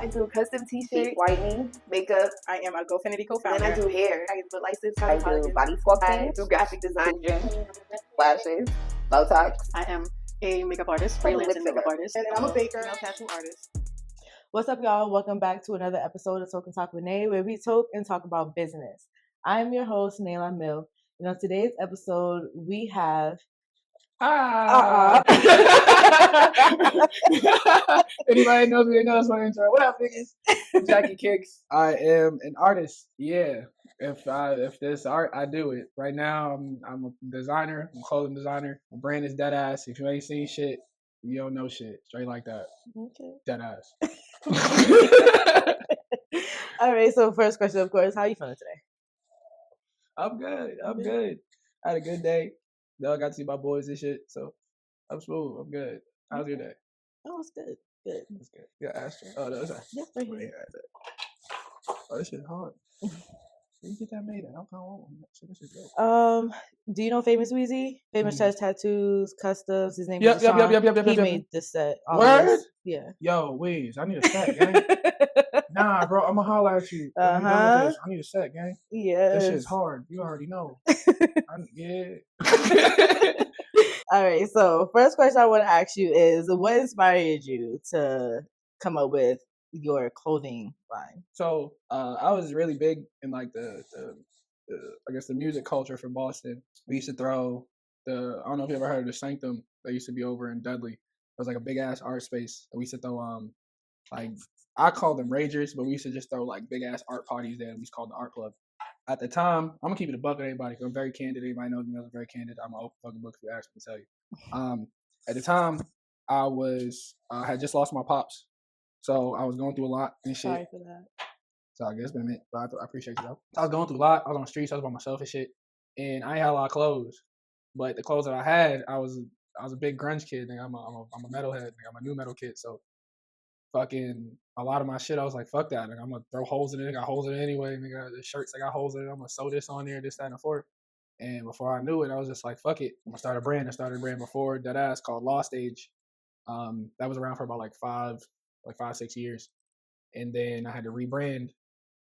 I do custom t-shirts, whitening, makeup. I am a GoFinity co-founder. Then I do hair. I do licensed I do body sculpting. I do graphic design, lashes, Botox. I am a makeup artist, freelance makeup artist. And I'm a baker. I'm a tattoo artist. What's up, y'all? Welcome back to another episode of Toke Talk with Nae, where we talk and talk about business. I'm your host, Nae LaMill. And on today's episode, we have... Anybody knows me, they know that's my intro. What up, niggas? I'm Jacky Kickz. I am an artist. Yeah. If there's art, I do it. Right now, I'm a designer. I'm a clothing designer. My brand is dead ass. If you ain't seen shit, you don't know shit. Straight like that. Okay. Dead ass. All right, so first question, of course, how are you feeling today? I'm good. I had a good day. I got to see my boys and shit, so I'm smooth. I'm good. How's your day? Oh, it's good. Good. It's good. You got Astra? Oh, no, it's not. Yes, right here. Oh, this shit hard. Where you get that made at? I don't want one. This is dope. Do you know Famous Weezy? Famous Touch Tattoos, Customs. His name Yep. is Sean. He He made this set. Word? Yeah. Yo, Weez, I need a set, gang. Nah, bro, I'ma holler at you. I need a set, gang. Yeah. This shit's hard. You already know. Yeah. All right, so first question I want to ask you is, what inspired you to come up with your clothing line? So I was really big in like the I guess the music culture from Boston. We used to throw I don't know if you ever heard of the Sanctum that used to be over in Dudley. It was like a big ass art space. We used to throw like I call them ragers, but we used to just throw like big ass art parties there. And we used to call it the art club. At the time, I'm gonna keep it a buck with everybody because I'm very candid. Anybody knows me, I'm very candid. I'm an open fucking book if you ask me to tell you. At the time, I had just lost my pops, so I was going through a lot and shit. Sorry for that. So I guess it's been a minute, but I appreciate you though. I was going through a lot. I was on the streets. I was by myself and shit, and I ain't had a lot of clothes. But the clothes that I had, I was a big grunge kid. Nigga. I'm a metalhead. Nigga. I'm a new metal kid. So fucking a lot of my shit, I was like, fuck that. Nigga. I'm gonna throw holes in it. I got holes in it anyway. Nigga, the shirts I got holes in it. I'm gonna sew this on there, this, that, and the fourth. And before I knew it, I was just like, fuck it. I'm gonna start a brand. I started a brand before that ass called Lost Age. That was around for about like 5-6 years. And then I had to rebrand,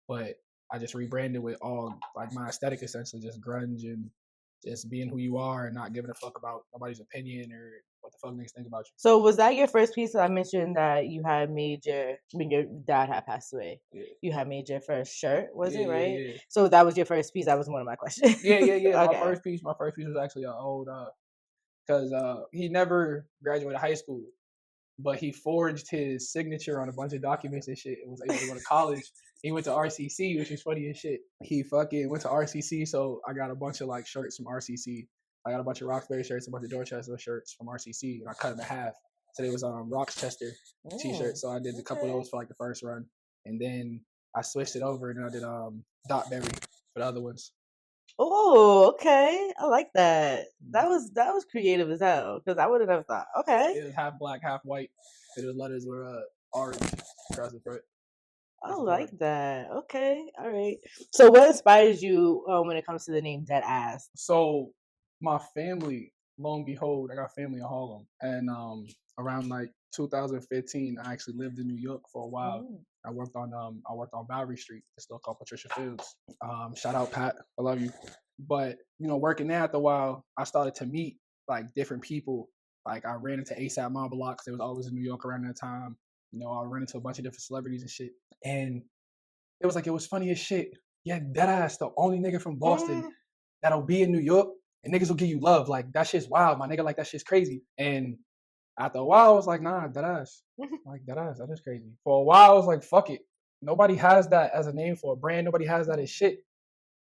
but I just rebranded with all like my aesthetic, essentially just grunge and just being who you are and not giving a fuck about nobody's opinion or what the fuck niggas think about you. So was that your first piece? I mentioned that you had when your dad had passed away. Yeah. You had made your first shirt, was it right? Yeah. So that was your first piece. That was one of my questions. Yeah. Okay. My first piece was actually an old because he never graduated high school, but he forged his signature on a bunch of documents and shit and was able to go to college. He went to RCC, which is funny as shit. He fucking went to RCC, so I got a bunch of like shirts from RCC. I got a bunch of Roxbury shirts, a bunch of Dorchester shirts from RCC, and I cut them in half. So it was Rochester t-shirts. So I did a couple of those for like the first run, and then I switched it over, and then I did Dot Berry for the other ones. Oh, okay. I like that. That was creative as hell because I would have never thought. Okay. It was half black, half white. And the letters were orange across the front. I like that. Okay. All right. So what inspires you when it comes to the name Dead Ass? So my family, lo and behold, I got family in Harlem. And around like 2015, I actually lived in New York for a while. I worked on Bowery Street. It's still called Patricia Fields. Shout out Pat, I love you. But working there after a while, I started to meet like different people. Like I ran into ASAP Mob a lot because they was always in New York around that time. I ran into a bunch of different celebrities and shit. And it was funny as shit. Yeah, Deadass, the only nigga from Boston that'll be in New York and niggas will give you love. Like that shit's wild, my nigga. Like that shit's crazy. And after a while, I was like, nah, Deadass. Like Deadass, that is crazy. For a while, I was like, fuck it. Nobody has that as a name for a brand. Nobody has that as shit.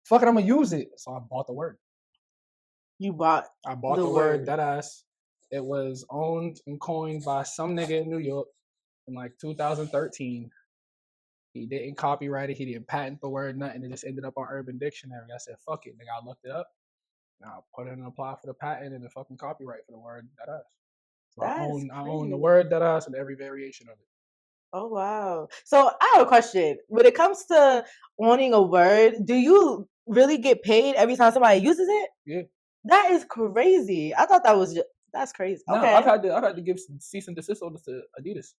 Fuck it, I'm gonna use it. So I bought the word. I bought the word Deadass. It was owned and coined by some nigga in New York in like 2013. He didn't copyright it. He didn't patent the word, nothing. It just ended up on Urban Dictionary. I said, fuck it. Nigga, I looked it up. Now I put in and apply for the patent and the fucking copyright for the word Deadass. So I own the word Deadass and every variation of it. Oh, wow. So I have a question. When it comes to owning a word, do you really get paid every time somebody uses it? Yeah. That is crazy. I thought that's crazy. No, okay. I've had to give cease and desist orders to Adidas.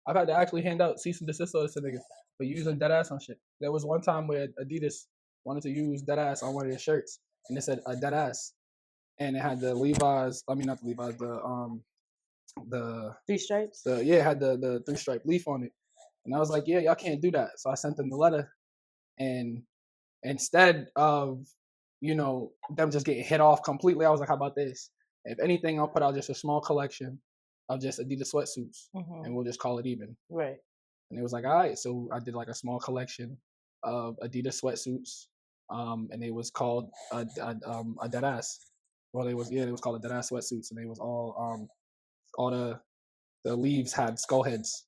I've had to actually hand out cease and desist notice to niggas for using dead ass on shit. There was one time where Adidas wanted to use dead ass on one of their shirts, and it said dead ass, and it had the Levi's. I mean, not the Levi's. The 3 stripes. it had the 3 stripe leaf on it, and I was like, yeah, y'all can't do that. So I sent them the letter, and instead of them just getting hit off completely, I was like, how about this? If anything, I'll put out just a small collection of just Adidas sweatsuits, and we'll just call it even. Right. And it was like, all right. So I did like a small collection of Adidas sweatsuits, and it was called a dead ass. Well, it was called a dead ass sweatsuits, and it was all the leaves had skull heads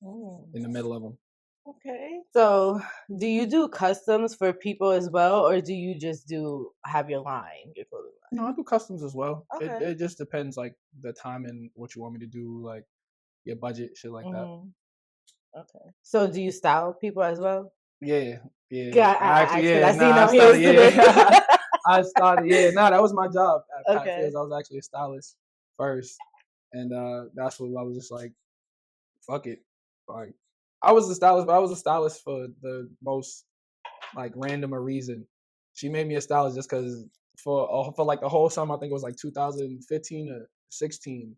in the middle of them. Okay. So, do you do customs for people as well, or do you just have your line, your clothing line? No, I do customs as well. Okay. It just depends, like the time and what you want me to do, like your budget, shit like that. Okay. So, do you style people as well? Yeah. Yeah, I seen them yesterday. I started. Yeah, that was my job at Pat Okay. Fairs. I was actually a stylist first, and that's what I was just like, fuck it. Like, I was a stylist, but I was a stylist for the most like random a reason. She made me a stylist just because for like the whole summer, I think it was like 2015 or 16.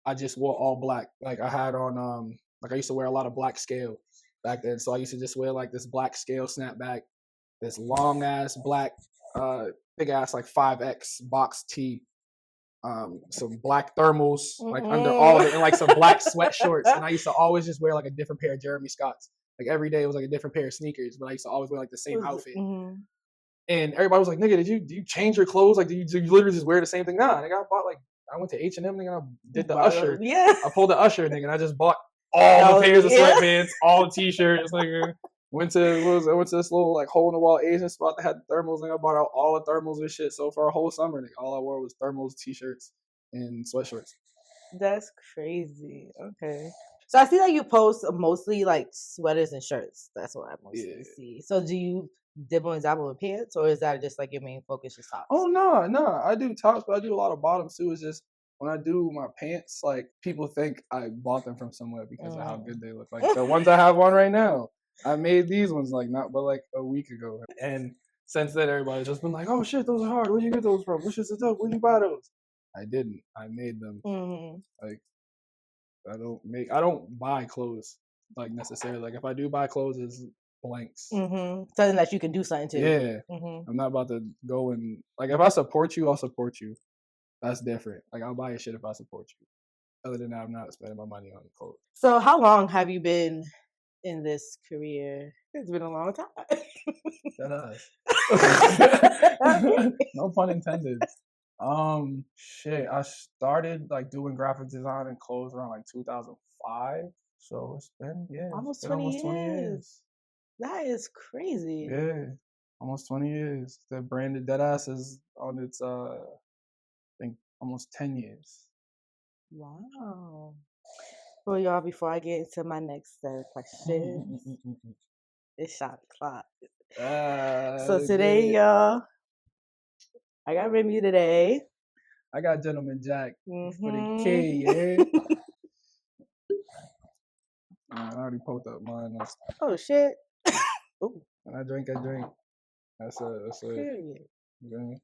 I just wore all black. Like I had on like I used to wear a lot of black scale back then, so I used to just wear like this black scale snapback, this long ass black big ass like 5X box tee, some black thermals like under all of it, and like some black sweat shorts. And I used to always just wear like a different pair of Jeremy Scotts. Like every day it was like a different pair of sneakers, but I used to always wear like the same outfit. And everybody was like, "Nigga, did you change your clothes? Like, do you literally just wear the same thing?" Nah, nigga, I went to H&M, nigga, I did the Usher. Yeah. I pulled the Usher, nigga, and I just bought all the pairs of sweatpants, all the t-shirts, nigga. I went to this little like hole in the wall Asian spot that had thermals, and I bought out all the thermals and shit. So for a whole summer, nigga, all I wore was thermals, t-shirts, and sweatshirts. That's crazy. Okay. So I see that you post mostly like sweaters and shirts. That's what I mostly see. So do you dibble and dabble with pants, or is that just like your main focus, just tops? Oh no, I do tops, but I do a lot of bottoms too. It's just when I do my pants, like people think I bought them from somewhere because of how good they look. Like the ones I have on right now, I made these ones like not but like a week ago, and since then everybody's just been like, "Oh shit, those are hard. Where'd you get those from? Which is the dope? Where'd you buy those?" I didn't. I made them. Like I don't buy clothes like necessarily. Like if I do buy clothes, it's blanks. Something that you can do something to. Yeah. I'm not about to go and like if I support you, I'll support you. That's different. Like I'll buy your shit if I support you. Other than that, I'm not spending my money on clothes. So how long have you been in this career? It's been a long time. No pun intended. Shit. I started like doing graphic design and clothes around like 2005. So it's been almost 20 years. That is crazy. Yeah, almost 20 years. The branded Deadass is on its I think almost 10 years. Wow. Well, y'all, before I get into my next set of questions, it's shot clock. So today, y'all, I got Remy today. I got Gentleman Jack for the K, yeah. I already poked up mine. Oh shit! When I drink. That's it. Period. You know?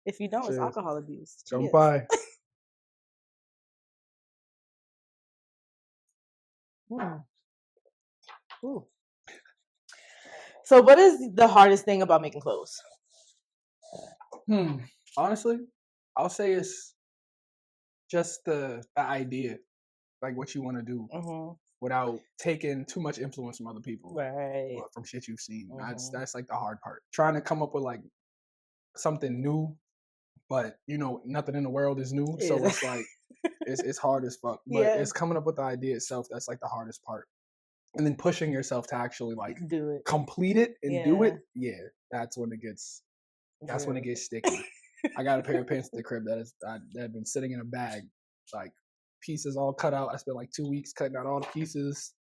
If you don't, it's alcohol abuse. Jump by. Ooh. So, what is the hardest thing about making clothes? Honestly, I'll say it's just the idea, like what you want to do, without taking too much influence from other people, right? Or from shit you've seen. That's like the hard part. Trying to come up with like something new, but nothing in the world is new, so it's like it's hard as fuck. But it's coming up with the idea itself that's like the hardest part, and then pushing yourself to actually like do it, complete it, and do it. Yeah, that's when it gets sticky. I got a pair of pants at the crib that had been sitting in a bag, like pieces all cut out. I spent like 2 weeks cutting out all the pieces,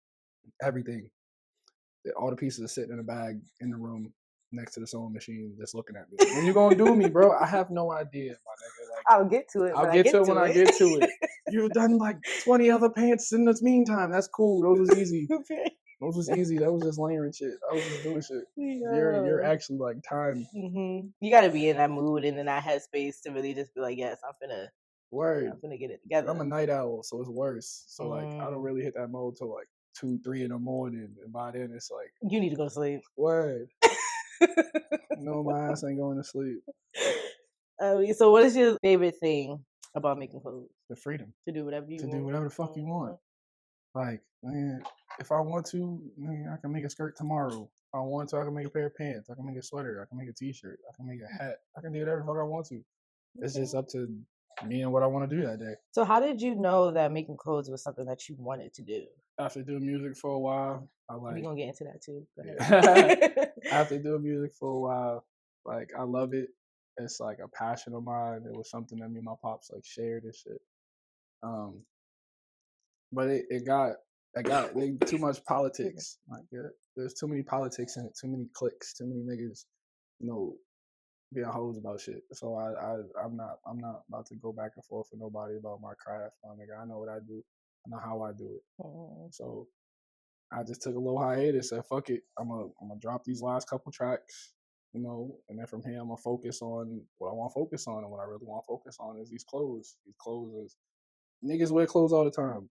everything. All the pieces are sitting in a bag in the room. next to the sewing machine, just looking at me. When you gonna do me, bro? I have no idea, my nigga. Like, I'll get to it. I'll get to it when I get to it. You've done like 20 other pants in this meantime. That's cool. Those was easy. Okay. Those was easy. That was just layering shit. I was just doing shit. Yeah. You're actually like time. You got to be in that mood and in that headspace to really just be like, yes, I'm finna get it together. I'm a night owl, so it's worse. So like, I don't really hit that mode till like 2, 3 in the morning, and by then it's like you need to go to sleep. Word. No, my ass ain't going to sleep. So, what is your favorite thing about making clothes? The freedom to do whatever you want. do whatever the fuck you want. Like, man, if I want to, man, I can make a skirt tomorrow. If I want to, I can make a pair of pants. I can make a sweater. I can make a t-shirt. I can make a hat. I can do whatever the fuck I want to. It's just up to me and what I want to do that day. So how did you know that making clothes was something that you wanted to do? After doing music for a while, We're going to get into that too. After doing music for a while, like, I love it. It's like a passion of mine. It was something that me and my pops like shared and shit. But it got too much politics. Like, there's too many politics in it. Too many cliques. Too many niggas, being hoes about shit. So I'm not about to go back and forth with nobody about my craft. My nigga, I know what I do. I know how I do it. So I just took a little hiatus. Said fuck it. I'm gonna drop these last couple tracks. And then from here I'm gonna focus on what I want to focus on, and what I really want to focus on is these clothes. These clothes is niggas wear clothes all the time.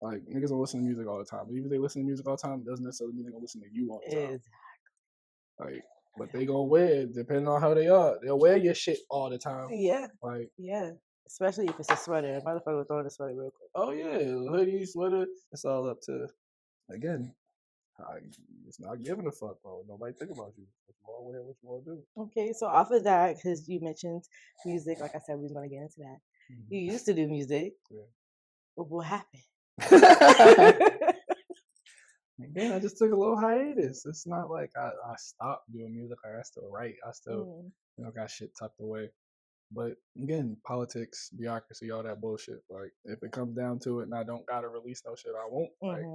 Like, niggas don't listen to music all the time. But even if they listen to music all the time, it doesn't necessarily mean they're gonna listen to you all the time. Exactly. Like, but they gonna wear it depending on how they are. They'll wear your shit all the time. Yeah. Like, yeah. Especially if it's a sweater. Motherfucker will throw the sweater real quick. Oh yeah, hoodie, sweater. It's all up to, again, it's not giving a fuck, bro. Nobody think about you. What you want to do. Okay, so off of that, because you mentioned music, like I said, we was gonna get into that. Mm-hmm. You used to do music. Yeah. But what happened? Again, I just took a little hiatus. It's not like I stopped doing music. I still write. I still got shit tucked away. But again, politics, bureaucracy, all that bullshit. Like, if it comes down to it and I don't gotta release no shit, I won't. Like,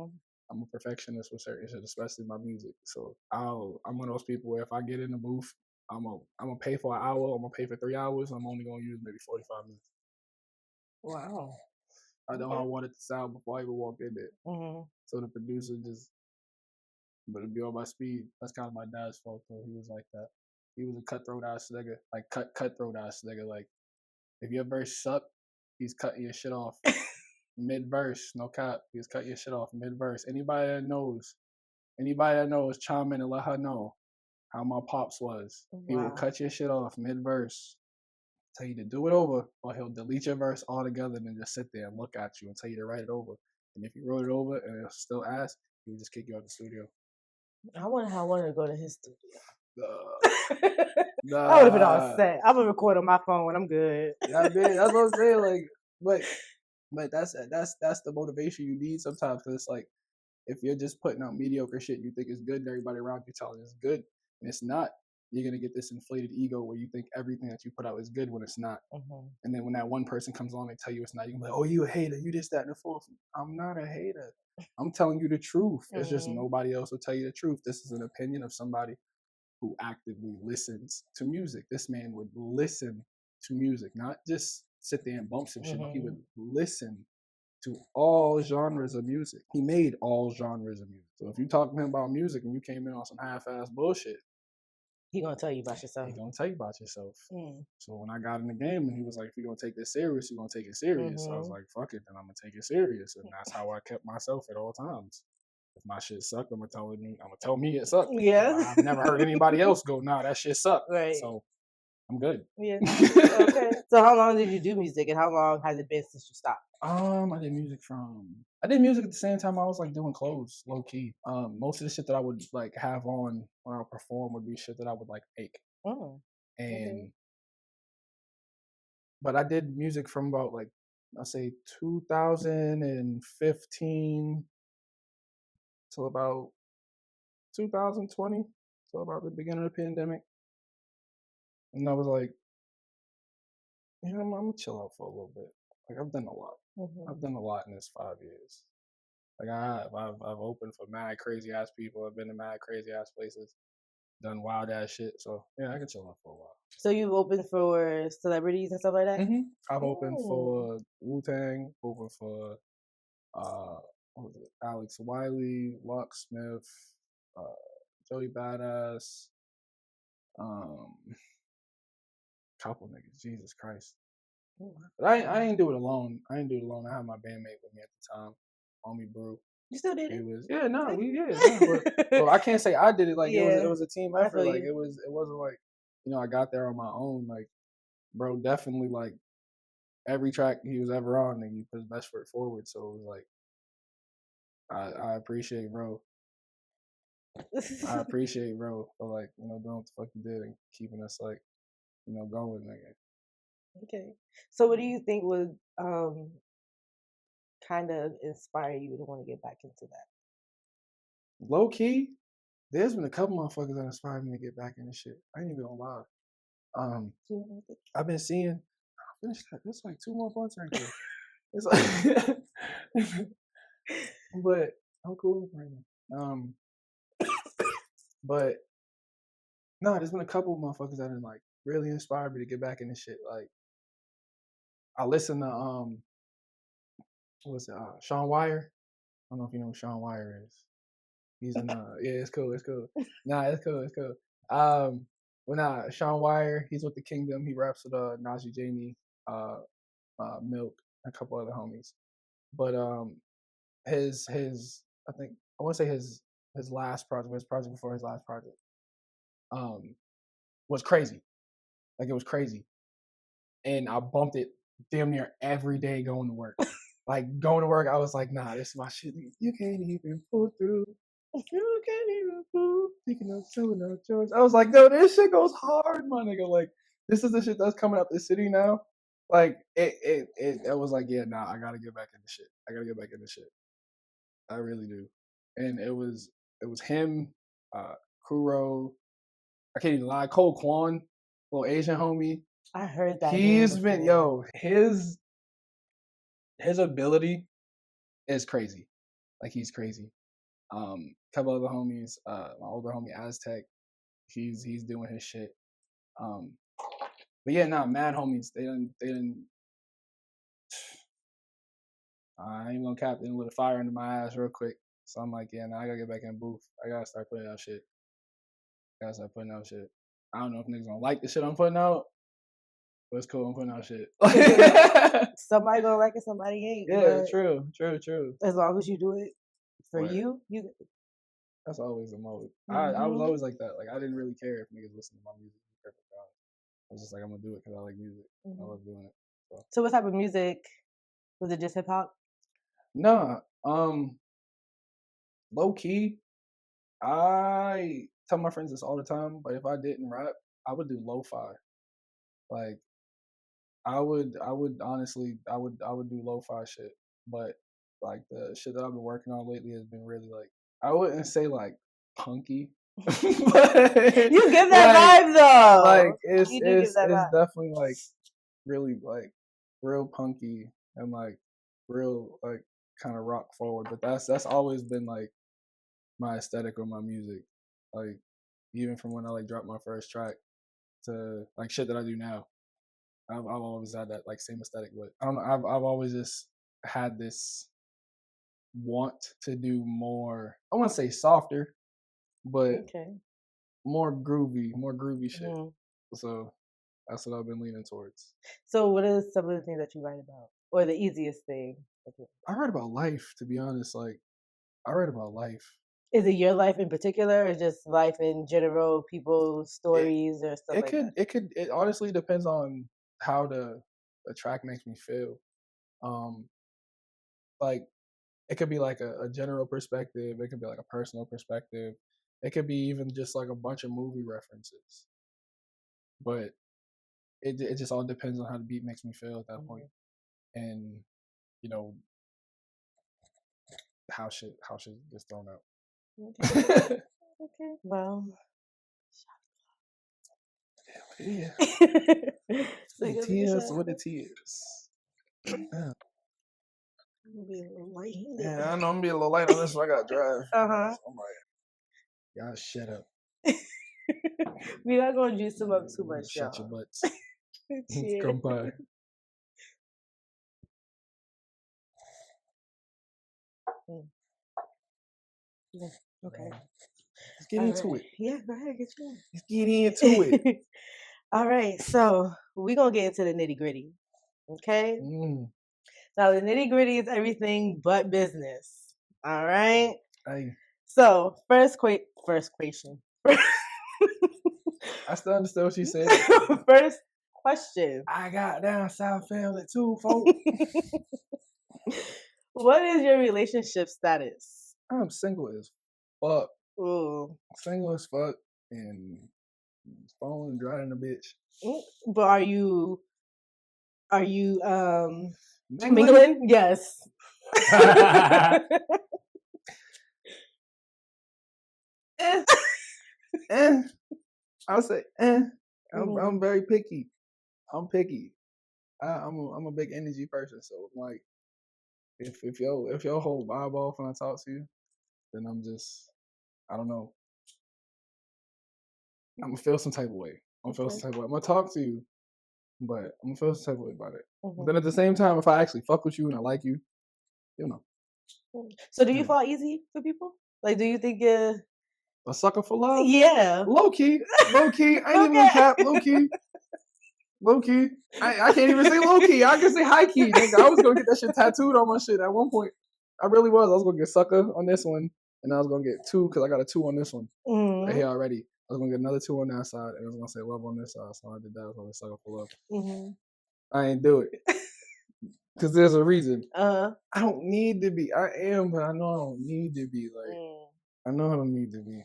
I'm a perfectionist with certain shit, especially my music. So I'm one of those people where if I get in the booth, I'm gonna pay for an hour. I'm gonna pay for 3 hours. I'm only gonna use maybe 45 minutes. Wow. I know how I want it to sound before I even walk in there. So the producer but it'd be on my speed. That's kind of my dad's fault, though. He was like that. He was a cutthroat ass nigga. Like, cutthroat ass nigga. Like, if your verse suck, he's cutting your shit off mid-verse. No cap. He's cutting your shit off mid-verse. Anybody that knows, chime in and let her know how my pops was. Wow. He will cut your shit off mid-verse. Tell you to do it over, or he'll delete your verse altogether and then just sit there and look at you and tell you to write it over. And if you wrote it over and it'll still ask, he'll just kick you out the studio. I wonder how I wanted to go to his studio. I would have been all set. I'm gonna record on my phone when I'm good. Yeah, man, that's what I'm saying. Like, but that's the motivation you need sometimes. Because it's like, if you're just putting out mediocre shit, you think it's good, and everybody around you telling you it's good, and it's not. You're gonna get this inflated ego where you think everything that you put out is good when it's not. And then when that one person comes along and tell you it's not, you're gonna be like, "Oh, you a hater? You this, that, and the fourth." I'm not a hater. I'm telling you the truth. It's just nobody else will tell you the truth. This is an opinion of somebody who actively listens to music. This man would listen to music, not just sit there and bump some shit. He would listen to all genres of music. He made all genres of music. So if you talk to him about music and you came in on some half-ass bullshit, he gonna tell you about yourself. So when I got in the game and he was like, if you're gonna take this serious, you're gonna take it serious. So I was like, fuck it, then I'm gonna take it serious. And that's how I kept myself at all times. If my shit sucked, I'm gonna tell me it sucked. Yeah. I've never heard anybody else go, nah, that shit sucked. Right. So I'm good. Yeah. Okay. So how long did you do music, and how long has it been since you stopped? I did music at the same time I was like doing clothes, low key. Most of the shit that I would like have on when I perform would be shit that I would like make. But I did music from about like, I'll say 2015 till about 2020, so about the beginning of the pandemic. And I was like, I'm gonna chill out for a little bit. Like, I've done a lot. I've done a lot in this 5 years. Like, I've opened for mad crazy ass people. I've been to mad crazy ass places. done wild ass shit. So yeah, I can chill out for a while. So you've opened for celebrities and stuff like that? Mm-hmm. I've opened Ooh. for Wu-Tang, opened for what was it? Alex Wiley, Locksmith, Joey Badass, couple niggas. Jesus Christ. But I ain't do it alone. I had my bandmate with me at the time, Homie Brew. You still did it? It was but I can't say I did it. Like it was a team effort. Like it wasn't like I got there on my own. Like bro, definitely like every track he was ever on, and he put his best foot forward. So it was like I appreciate bro. I appreciate bro for like doing what the fuck he did and keeping us like going again. Okay. So what do you think would kind of inspire you to want to get back into that? Low key, there's been a couple motherfuckers that inspired me to get back into shit. I ain't even gonna lie. I've been seeing. It's like 2 more months right there. It's like, but I'm cool right now. But no, there's been a couple of motherfuckers that have like really inspired me to get back into shit. Like I listen to what's it? Sean Wire. I don't know if you know who Sean Wire is. He's in it's cool. Nah, it's cool. Sean Wire, he's with the Kingdom. He raps with Najee Jamie, Milk, and a couple other homies. But his I think I want to say his last project, his project before his last project, was crazy. Like it was crazy, and I bumped it damn near every day going to work. Like going to work, I was like, nah, this is my shit. You can't even pull through. You can't even pull. Thinking of showing no choice. I was like, no, this shit goes hard, my nigga. Like this is the shit that's coming up the city now. Like it was like, yeah, nah, I gotta get back into shit. I really do. And it was him, Kuro. I can't even lie. Cole Kwan, little Asian homie. I heard that. He's been his ability is crazy. Like he's crazy. Couple other homies, my older homie Aztec, he's doing his shit. But yeah, mad homies. They didn't. I ain't gonna cap. They lit a fire under my ass real quick. So I'm like, yeah, I gotta get back in the booth. I gotta start putting out shit. I don't know if niggas gonna like the shit I'm putting out, but it's cool. I'm putting out shit. Somebody gonna like it, somebody ain't. Yeah, true. As long as you do it for you. That's always the mode. I was always like that. Like I didn't really care if niggas listen to my music. I was just like, I'm gonna do it because I like music. I love doing it. So what type of music? Was it just hip hop? Nah. Low key, I tell my friends this all the time, but if I didn't rap, I would do lo-fi. Like I would honestly do lo-fi shit. But like the shit that I've been working on lately has been really like, I wouldn't say like punky. But, you give that vibe though. Like it's definitely like really like real punky and like real like kind of rock forward. But that's always been like my aesthetic with my music. Like even from when I like dropped my first track to like shit that I do now. I've always had that like same aesthetic, but I don't know. I've always just had this want to do more. I want to say softer, but more groovy shit. Mm-hmm. So that's what I've been leaning towards. So what are some of the things that you write about, or the easiest thing? I write about life, to be honest. Like I write about life. Is it your life in particular, or just life in general, people's stories or stuff like that? It honestly depends on how the track makes me feel. Like it could be like a general perspective. It could be like a personal perspective. It could be even just like a bunch of movie references. But it just all depends on how the beat makes me feel at that point. And how shit gets thrown out. Okay. Well. Yeah. The tears with the tears. I'm gonna be a little light. Yeah, I know I'm gonna be a little light on this, so I gotta drive. So I'm like, y'all shut up. We're not gonna juice them up too much, Shut y'all. your butts. Cheers. Come by. Yeah, okay. Let's get into it. Yeah, go ahead, get you. Let's get into it. All right, so we're gonna get into the nitty gritty. Okay. Now the nitty gritty is everything but business. All right. Hey. So first question. I still understand what she said. First question. I got down South Family too, folks. What is your relationship status? I'm single as fuck. Ooh. Single as fuck and phone dry in the bitch. But are you mingling? Yes. I'll say I'm very picky. I'm picky. I'm a big energy person, so like if your whole vibe off when I talk to you, then I don't know. I'm gonna feel some type of way. I'm gonna talk to you, but I'm gonna feel some type of way about it. But then at the same time, if I actually fuck with you and I like you, you know. So do you fall easy for people? Like, do you think you're a sucker for love? Yeah. Low key. I ain't even gonna cap. Low key. I can't even say low key. I can say high key. Nigga, I was gonna get that shit tattooed on my shit at one point. I really was. I was gonna get sucker on this one, and I was gonna get 2 because I got a 2 on this one right here already. I was gonna get another 2 on that side, and I was gonna say love on this side. So I did that. I was gonna sucker for love. I ain't do it because there's a reason. I don't need to be. I am, but I know I don't need to be. Like I know I don't need to be.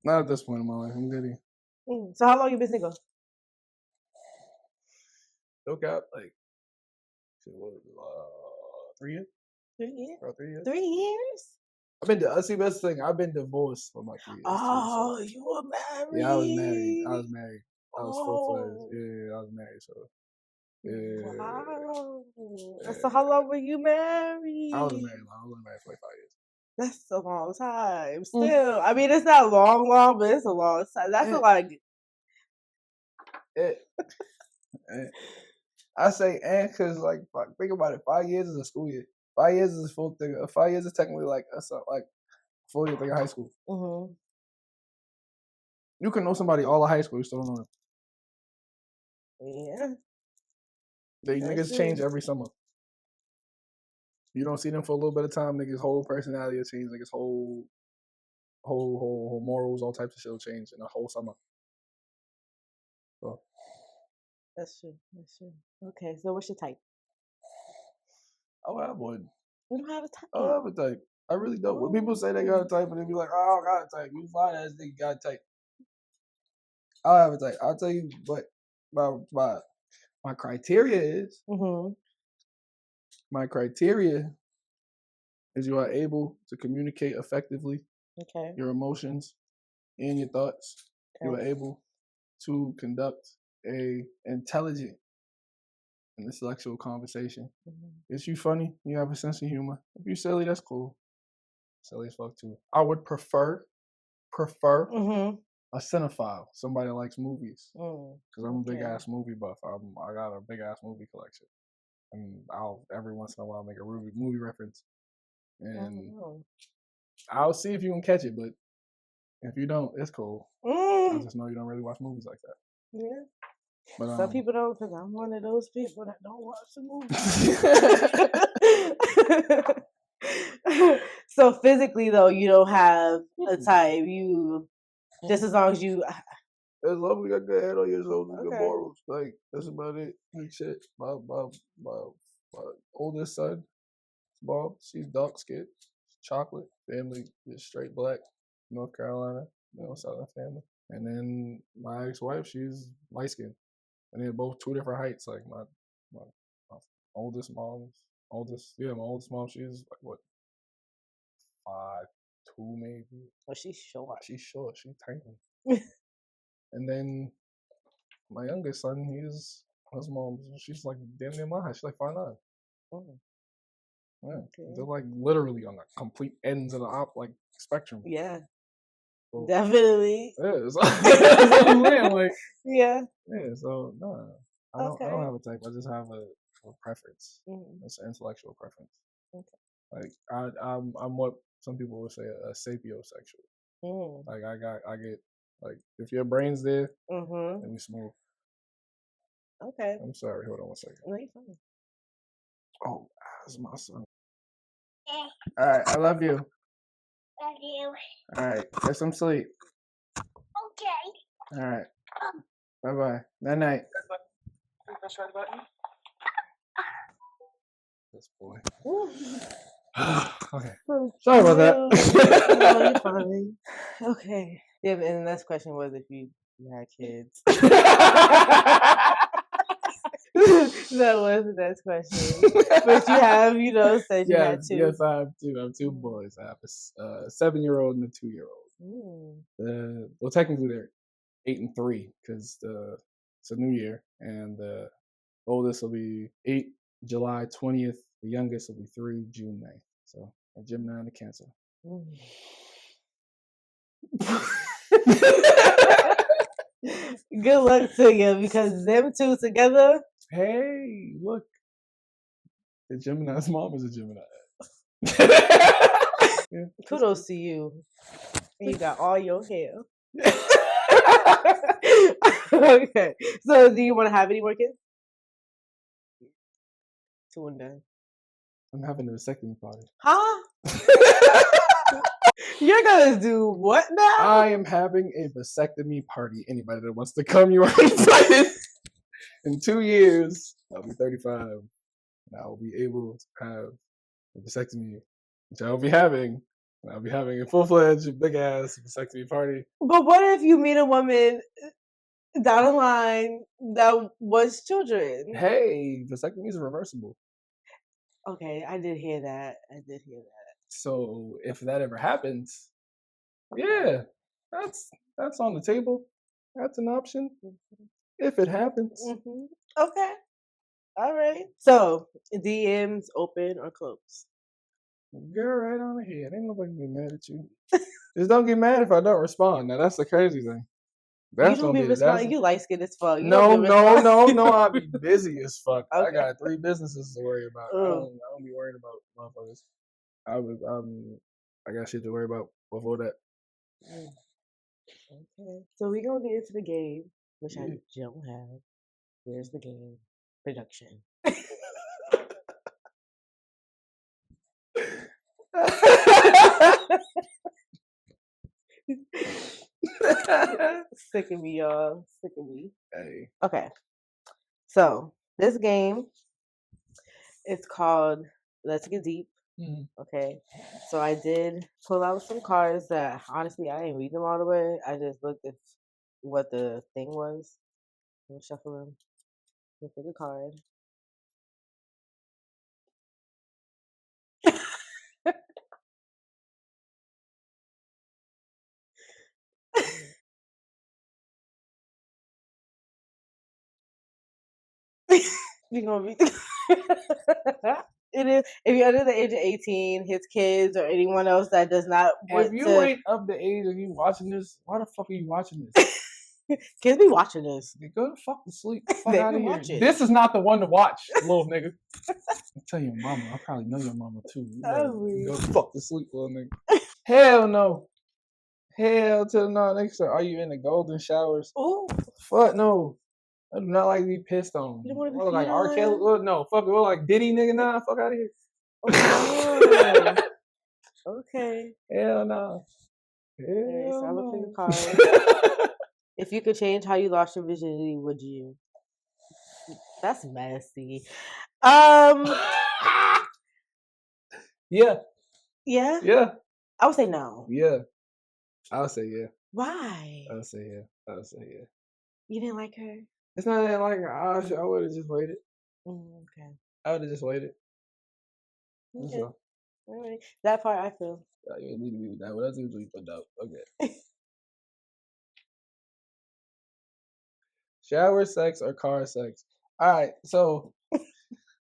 Not at this point in my life. I'm good. So how long you been single? Toke Talk, like 3 years. 3 years. About 3 years. 3 years. I've been. See, that's the thing. I've been divorced for like 3 years. Oh, too, so. You were married. Yeah, I was married. I was full-fledged. Yeah, I was married. So. Yeah. Wow. Yeah. So how long were you married? I was married for like 5 years. That's a long time. Still, I mean, it's not long, but it's a long time. That's a lot. I say because like think about it. 5 years is a school year. 5 years is a full thing. 5 years is technically like a full year thing of high school. You can know somebody all of high school, you still don't know them. Yeah. They niggas change every summer. You don't see them for a little bit of time, niggas' whole personality will change, niggas' whole morals, all types of shit will change in a whole summer. So. That's true. Okay, so what's your type? Oh, I would. You don't have a type. I don't have a type. I really don't. When people say they got a type, and they be like, "Oh, I got a type," you fine ass nigga got a type. I don't have a type. I'll tell you what my criteria is. My criteria is you are able to communicate effectively. Okay. Your emotions and your thoughts. Okay. You are able to conduct a intelligent and intellectual conversation. Is you funny? You have a sense of humor. If you silly, that's cool. Silly as fuck too. I would prefer a cinephile, somebody that likes movies, because I'm a big ass movie buff. I got a big ass movie collection, and I'll every once in a while make a movie reference, and I'll see if you can catch it. But if you don't, it's cool. I just know you don't really watch movies like that. Yeah. But, some people don't, because I'm one of those people that don't watch the movies. So physically, though, you don't have a type. You just as long as you. As long as you got good head on your shoulders, good morals, like that's about it. Like shit. My oldest son, Bob, she's dark skinned, chocolate family, just straight black, North Carolina, Southern family. And then my ex-wife, she's light skinned. And they're both 2 different heights. Like my oldest mom, she's like what, 5'2" maybe. Oh, she's short. She's tiny. And then my youngest son, his mom, she's like damn near my height. She's like 5'9". Yeah, they're like literally on the complete ends of the spectrum. Yeah. Well, Definitely. yeah, so, that's what I'm saying. Like, Yeah. So no, I don't have a type. I just have a preference. It's an intellectual preference. Okay. Like I'm what some people would say a sapiosexual. Like I get like if your brain's there, then we smooth. Okay. I'm sorry. Hold on 1 second. No, you're fine. Oh, that's my son. All right, I love you. Love you. All right, get some sleep. Okay. All right. Bye bye. Night night. Press right button. This boy. Okay. So Sorry about that. No, you're fine. Okay. Yeah, and the next question was if you had kids. That was the next question. But you have, said you had two. Yes, I have two. I have two boys. I have a 7-year-old and a 2-year-old. Well, technically they're 8 and 3 because it's a new year, and the oldest will be 8 July 20th. The youngest will be 3 June 9th. So a Gemini and a Cancer. Good luck to you because them two together. Hey, look. The Gemini's mom is a Gemini. Yeah. Kudos to you. And you got all your hair. Okay. So do you want to have any more kids? 2 and done. I'm having a vasectomy party. Huh? You're gonna do what now? I am having a vasectomy party. Anybody that wants to come, you are invited. In 2 years, I'll be 35. And I will be able to have a vasectomy, which I'll be having. And I'll be having a full-fledged, big-ass vasectomy party. But what if you meet a woman down the line that wants children? Hey, vasectomies are reversible. Okay, I did hear that. So if that ever happens, yeah, that's on the table. That's an option if it happens. Okay. All right. So DMs open or closed? Girl, right on ahead. Ain't nobody gonna be mad at you. Just don't get mad if I don't respond. Now that's the crazy thing. That's you don't be gonna be responding. You light skinned as fuck. No. I'll be busy as fuck. Okay. I got 3 businesses to worry about. I don't be worried about motherfuckers. I got shit to worry about before that. Okay. So we gonna get into the game, which I don't have. Where's the game? Production. Sick of me, y'all. Sick of me. Hey. Okay. So this game is called Let's Get Deep. Okay. So I did pull out some cards that honestly I didn't read them all the way. I just looked at what the thing was. I'm shuffle them. Look at the card. You gonna read It is if you're under the age of 18, his kids or anyone else that does not want if you ain't up the age of you watching this, why the fuck are you watching this? Kids be watching this. Go to fuck to sleep. Fuck They out be of here. watching. This is not the one to watch, little nigga. I'll tell your mama. I probably know your mama too. Go fuck to sleep, little nigga. Hell no. Hell to the no. Next time, are you in the golden showers? Oh, fuck no. I do not like to be pissed on. You don't want to be look like peed R. on? Kelly. No, fuck it. Look like Diddy, nigga. Nah, fuck out of here. Oh, okay. Hell no. Alright, so I'm Hell gonna pick a no. card. If you could change how you lost your virginity, would you? That's messy. Yeah. Yeah? Yeah. I would say no. Yeah. I would say yeah. Why? I would say yeah. I would say yeah. You didn't like her? It's not that like I would have just waited. Okay. I would have just waited. Okay. All right. That part I feel. You need to be with that. Well, that's usually put out. Okay. Shower sex or car sex? All right. So,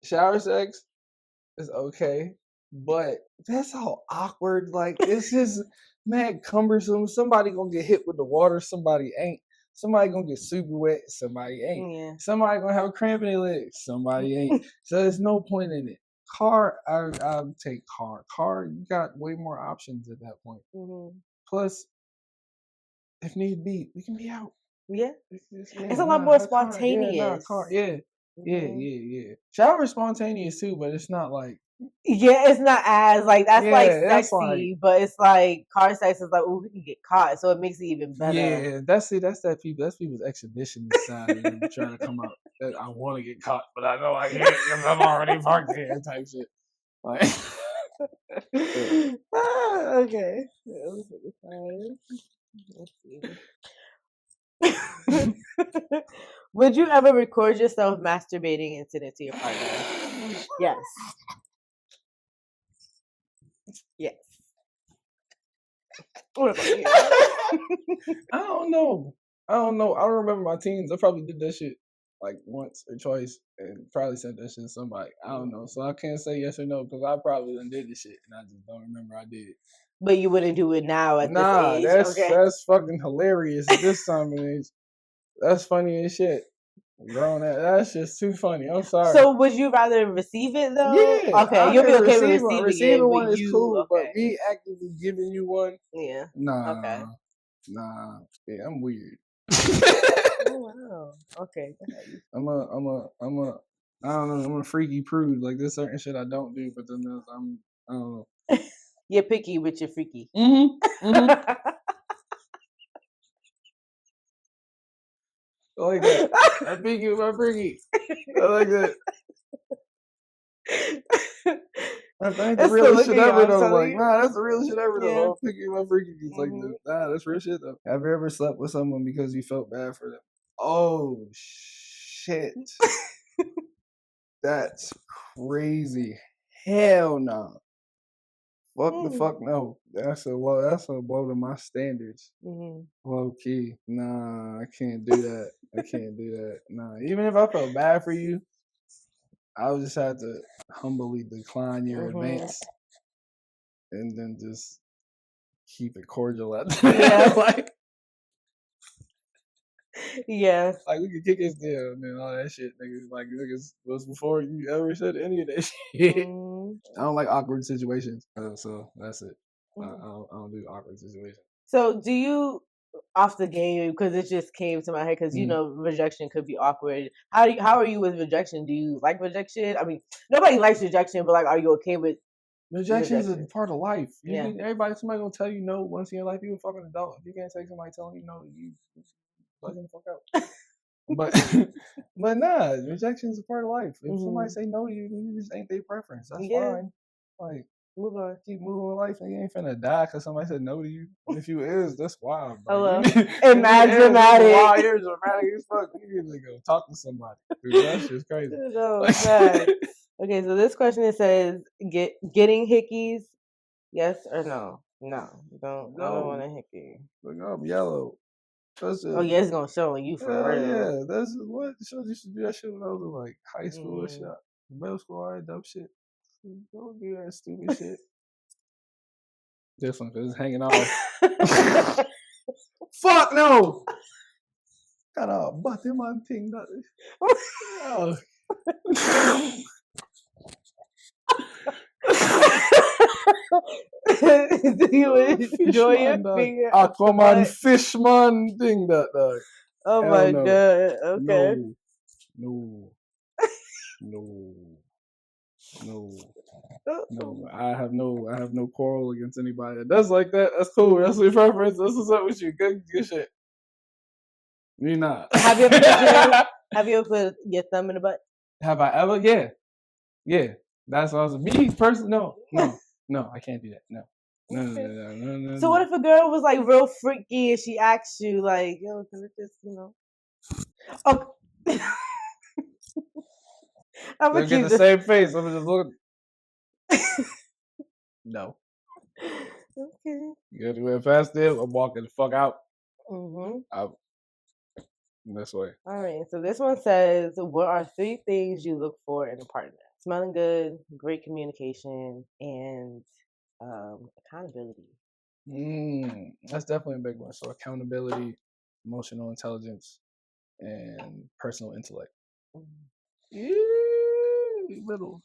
shower sex is okay. But that's how awkward. Like it's just mad cumbersome. Somebody gonna get hit with the water. Somebody ain't. Somebody gonna get super wet. Somebody ain't. Yeah. Somebody gonna have a cramp in their legs. Somebody ain't. So there's no point in it. Car, I would take car. Car, you got way more options at that point. Mm-hmm. Plus, if need be, we can be out. Yeah. It's a lot more spontaneous. Car. Yeah. Shower is spontaneous too, but it's not like. Yeah, it's not as like that's like sexy, but it's like car sex is like, oh, we can get caught, so it makes it even better. Yeah, that's that people. That's people's exhibitionist side of them trying to come out. That I want to get caught, but I know I can't because I'm already parked here. Type shit. Like, okay. Let's see. Would you ever record yourself masturbating and send it to your partner? Yes. Yes. What about you? I don't know. I don't remember my teens. I probably did that shit like once or twice and probably sent that shit to somebody. I don't know. So I can't say yes or no because I probably done did this shit and I just don't remember I did it. But you wouldn't do it now at this age. That's fucking hilarious at this time of age. That's funny as shit. Grown that's just too funny. I'm sorry. So would you rather receive it though? Yeah. Okay, you'll be okay with receiving Receiving one is you, cool, okay. but me actively giving you one, yeah. Nah. Okay. Nah. Yeah, I'm weird. Oh wow. Okay. I don't know. I'm a freaky prude. Like there's certain shit I don't do, but then I don't know. You're picky, but you're freaky. I like that. I'm picky with my freaky. I like that. That ain't the realest shit ever though. Like, nah, that's the realest shit ever though. I'm picky with my freaky. It's like, nah, that's real shit though. Have you ever slept with someone because you felt bad for them? Oh shit. That's crazy. Hell no. Fuck the fuck no. That's a blow to my standards. Low key. Nah, I can't do that. Nah. Even if I felt bad for you, I would just have to humbly decline your advance and then just keep it cordial at that. Yeah. Like, yeah. Like we could kick his deal and all that shit, niggas. Like niggas was before you ever said any of that shit. I don't like awkward situations, so that's it. I don't do awkward situations. So do you, off the game, because it just came to my head, because you know rejection could be awkward. How are you with rejection? Do you like rejection? I mean, nobody likes rejection, but like, are you okay with rejection? Is a part of life. Somebody gonna tell you no once in your life. You a fucking adult. If you can't take somebody telling you no, you fucking the fuck out. But nah, rejection is a part of life. If somebody say no to you, then it just ain't their preference. That's fine. Like, move on, keep moving with life. You ain't finna die because somebody said no to you. And if you is, that's wild, bro. Hello. And mad dramatic. Wow, you're dramatic as fuck. You need to go talk to somebody. Dude, that's just crazy. Okay, so this question, it says, getting hickeys, yes or no? No. I don't want a hickey. Look up yellow. It's gonna show on you for real. Yeah, that's what shows you should do that shit when I was in like high school and shit. Middle school, all that dumb shit. Don't do that stupid shit. This one, cause it's hanging off. Fuck no! Got a butt in my thing. Oh. Do you enjoy your finger? Aquaman Fishman thing that dog. Oh my god. Okay. No. I have no quarrel against anybody that does like that. That's cool. That's your preference. That's what's up with you. Good shit. Me not. Have you ever put your thumb in the butt? Have I ever? Yeah. That's what I was. Me personally, no. I can't do that. No. No. So what if a girl was like real freaky and she asked you like, yo, can it just, Oh. I'm gonna get the same face. I'm just looking. No. Okay. You went past there. I'm walking the fuck out. Out. This way. All right. So this one says, what are 3 things you look for in a partner? smelling good, great communication, and accountability. That's definitely a big one. So accountability, emotional intelligence, and personal intellect. Little.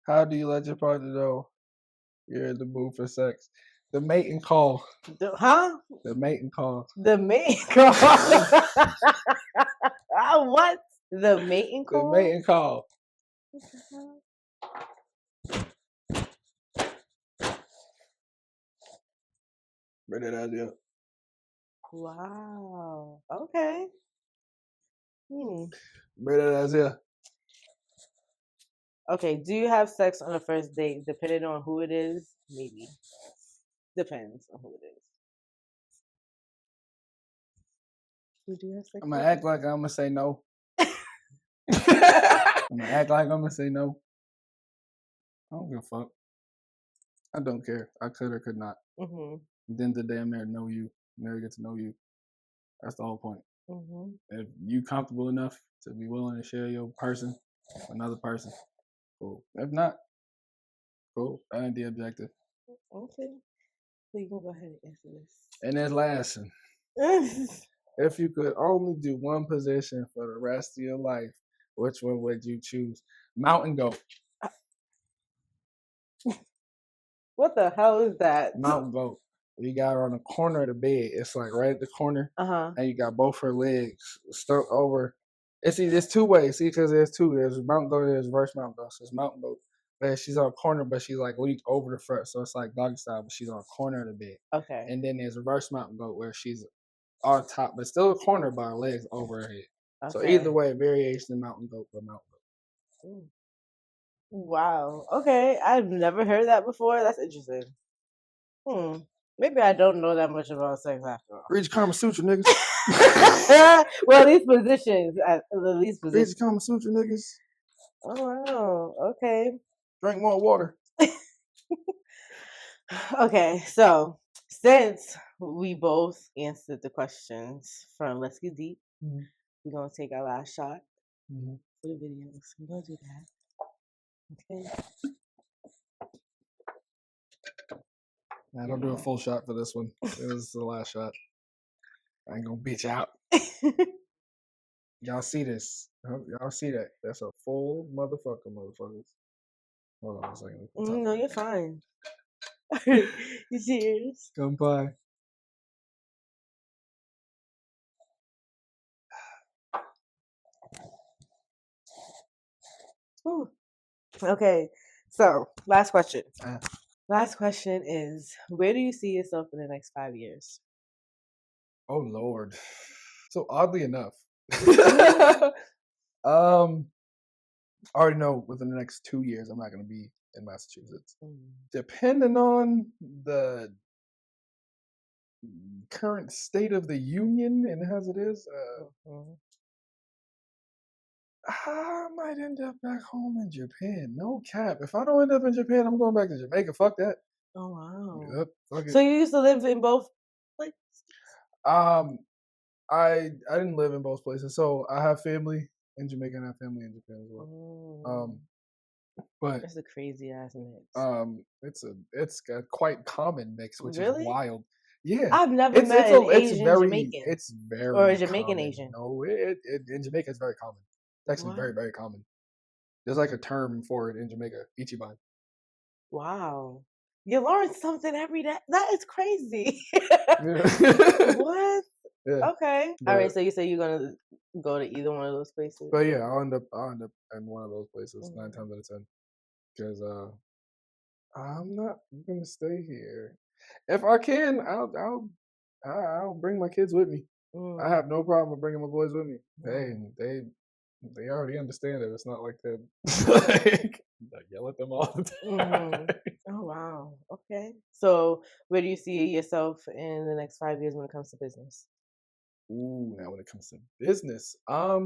How do you let your partner know you're in the mood for sex? The mating call. The mating call. The mating call. What? The mating call? The mating call. Read it out there. Wow. Okay. Read it out there. Okay. Do you have sex on the first date? Depending on who it is, maybe. Depends on who it is. You do have sex? I'm gonna act like I'm gonna say no. I'm gonna act like I'm gonna say no. I don't give a fuck. I don't care. I could or could not. Then the day I'm there to know you, never get to know you. That's the whole point. If you comfortable enough to be willing to share your person with another person, cool. If not, cool. That ain't the objective. Okay. So you can go ahead and answer this. And then last one. If you could only do one position for the rest of your life, which one would you choose? Mountain goat. What the hell is that? Mountain goat. You got her on the corner of the bed. It's like right at the corner. And you got both her legs stuck over. There's two ways. See, because there's two. There's mountain goat, there's reverse mountain goat. So it's mountain goat. But she's on a corner, but she's like leaned over the front. So it's like doggy style, but she's on a corner of the bed. Okay. And then there's reverse mountain goat where she's on top, but still a corner by her legs over her head. Okay. So either way, variation of mountain goat or mountain goat. Wow. Okay. I've never heard that before. That's interesting. Maybe I don't know that much about sex after all. Read Kama Sutra, niggas. Well, these positions. Read Kama Sutra, niggas. Oh, wow. Okay. Drink more water. Okay, so since we both answered the questions from Let's Get Deep, we're going to take our last shot for the video. So we're going to do that. Okay. I don't do a full shot for this one. It was the last shot. I ain't gonna bitch out. Y'all see this? Y'all see that? That's a full motherfuckers. Hold on a second. No, you're fine. Cheers. Come by. Okay, so last question. Last question is, where do you see yourself in the next 5 years? Oh Lord. So oddly enough, I already know within the next 2 years I'm not going to be in Massachusetts. Depending on the current state of the union and as it is, I might end up back home in Japan. No cap. If I don't end up in Japan, I'm going back to Jamaica. Fuck that. Oh wow. Yep, fuck it. So you used to live in both places? I didn't live in both places. So I have family in Jamaica and I have family in Japan as well. But it's a crazy ass mix. It's a quite common mix, which is wild. Yeah, I've never met an Asian Jamaican. It's very or a Jamaican common. Asian. No, in Jamaica it's very common. It's actually very, very common. There's like a term for it in Jamaica, Ichiban. Wow. You learn something every day. That is crazy. What? Yeah. Okay. All right. So you say you're gonna go to either one of those places? But yeah, I'll end up in one of those places 9 times out of 10. Because I'm not gonna stay here. If I can, I'll bring my kids with me. I have no problem with bringing my boys with me. They already understand it. It's not like that. Like, I yell at them all the time. Oh wow. Okay. So where do you see yourself in the next 5 years when it comes to business? Ooh, now when it comes to business, I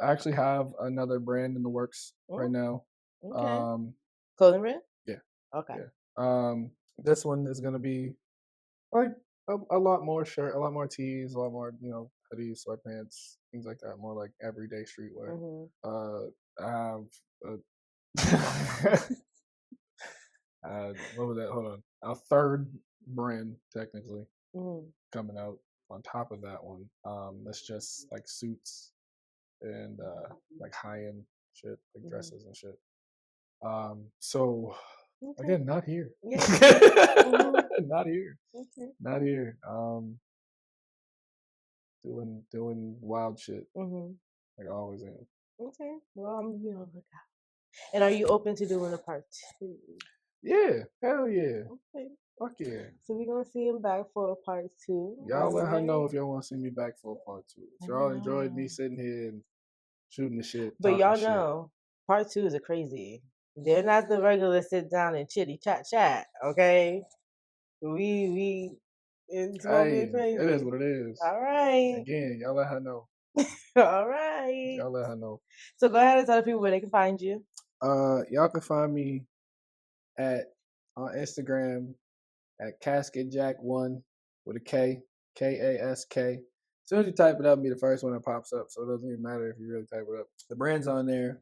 actually have another brand in the works right now. Okay. Clothing brand? Yeah. Okay. Yeah. This one is gonna be like a lot more shirt, a lot more tees, a lot more, hoodies, sweatpants, things like that. More like everyday streetwear. I have What was that? Hold on. Our third brand, technically, Mm-hmm. coming out on top of that one. That's just like suits and like high end shit, like dresses and shit. So again, not here. Yeah. Not here. Okay. Not here. Doing wild shit. Like I always am. Okay. Well, I'm gonna be on the lookout. And are you open to doing a part 2? Yeah. Hell yeah. Okay. Fuck yeah. So we're gonna see him back for a part 2. Y'all let her know if y'all want to see me back for a part 2. If y'all enjoyed me know. sitting here and shooting the shit. But talking y'all shit. know, part 2 is a crazy. They're not the regular sit down and chitty chat. Okay. It's gonna be crazy. It is what it is. All right. Again, y'all let her know. All right. Y'all let her know. So go ahead and tell the people where they can find you. Y'all can find me on Instagram at CasketJack1 with a K, Kask. As soon as you type it up, it'll be the first one that pops up. So it doesn't even matter if you really type it up. The brand's on there.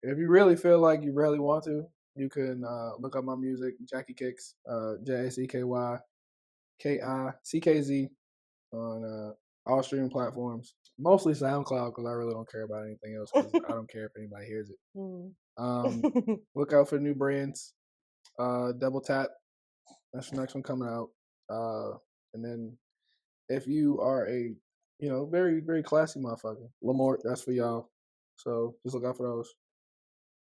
If you really feel like you really want to, you can look up my music, Jacky Kickz, JaCkyKickz on all streaming platforms. Mostly SoundCloud because I really don't care about anything else because I don't care if anybody hears it. Look out for new brands. Double Tap. That's the next one coming out. And then if you are a, very, very classy motherfucker, Lamort, that's for y'all. So just look out for those.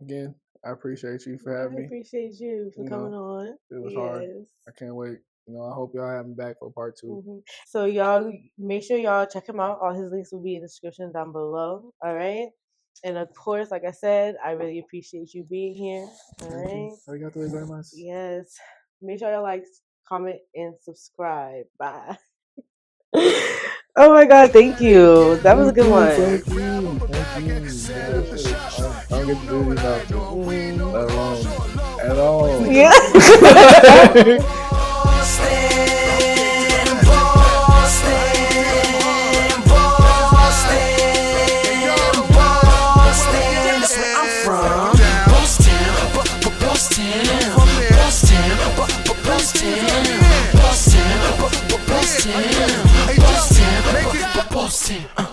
Again, I appreciate you for having me. I appreciate you for coming on. It was hard. I can't wait. I hope y'all have me back for part 2. So y'all make sure y'all check him out. All his links will be in the description down below. All right. And of course, like I said, I really appreciate you being here. All right. Arigato gozaimasu. Yes. Make sure y'all like, comment, and subscribe. Bye. Oh my God, thank you. That was a good one. Thank you. I don't get to do these at all. Yeah. Boston.